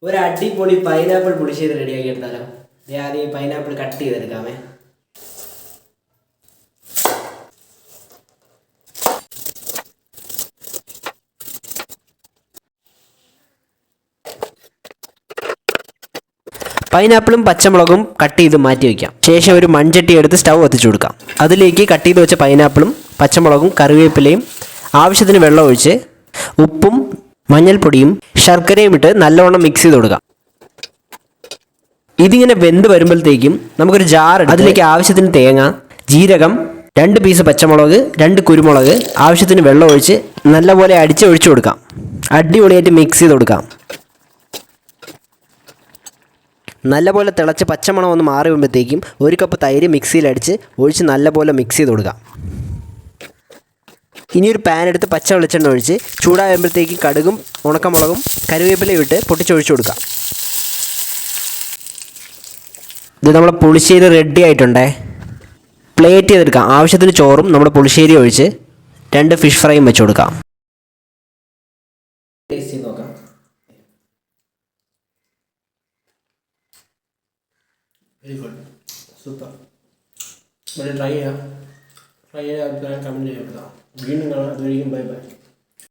ഒരു അടിപൊളി പൈനാപ്പിൾ പുളിശ്ശേരി റെഡിയാക്കി എടുത്താലോ? ആദ്യം ഈ പൈനാപ്പിൾ കട്ട് ചെയ്തെടുക്കാമേ. പൈനാപ്പിളും പച്ചമുളകും കട്ട് ചെയ്ത് മാറ്റി വയ്ക്കാം. ശേഷം ഒരു മൺചട്ടി എടുത്ത് സ്റ്റൗ കത്തിച്ചു കൊടുക്കാം. അതിലേക്ക് കട്ട് ചെയ്ത് വെച്ച പൈനാപ്പിളും പച്ചമുളകും കറിവേപ്പിലയും ആവശ്യത്തിന് വെള്ളം ഒഴിച്ച് ഉപ്പും മഞ്ഞൾപ്പൊടിയും ശർക്കരയും ഇട്ട് നല്ലവണ്ണം മിക്സ് ചെയ്ത് കൊടുക്കാം. ഇതിങ്ങനെ വെന്ത് വരുമ്പോഴത്തേക്കും നമുക്കൊരു ജാർ, അതിലേക്ക് ആവശ്യത്തിന് തേങ്ങ, ജീരകം, 2 പീസ് പച്ചമുളക്, 2 കുരുമുളക്, ആവശ്യത്തിന് വെള്ളം ഒഴിച്ച് നല്ലപോലെ ഒഴിച്ചു കൊടുക്കാം. അടിപൊളിയായിട്ട് മിക്സ് ചെയ്ത് കൊടുക്കാം. നല്ലപോലെ തിളച്ച് പച്ചമണം ഒന്ന് മാറി വരുമ്പോഴത്തേക്കും 1 കപ്പ് തൈര് മിക്സിയിലടിച്ച് ഒഴിച്ച് നല്ലപോലെ മിക്സ് ചെയ്ത് കൊടുക്കാം. ഇനി ഒരു പാൻ എടുത്ത് പച്ച വെളിച്ചെണ്ണ ഒഴിച്ച് ചൂടാകുമ്പോഴത്തേക്കും കടുകും ഉണക്കമുളകും കറിവേപ്പിലയും ഇട്ട് പൊട്ടിച്ചൊഴിച്ചു കൊടുക്കാം. ഇത് നമ്മുടെ പുളിശ്ശേരി റെഡി ആയിട്ടുണ്ടേ. പ്ലേറ്റ് ചെയ്തെടുക്കാം. ആവശ്യത്തിന് ചോറും നമ്മുടെ പുളിശ്ശേരി ഒഴിച്ച് 2 ഫിഷ് ഫ്രൈയും വെച്ച് കൊടുക്കാം. ടേസ്റ്റ് ചെയ്ത് നോക്കാം. Very good, super. ട്രൈ ചെയ്യാം. അഭിപ്രായം കമൻറ്റ് ചെയ്യാം. വീണ്ടും കാണാം. അതുവരെയും ബൈ ബൈ.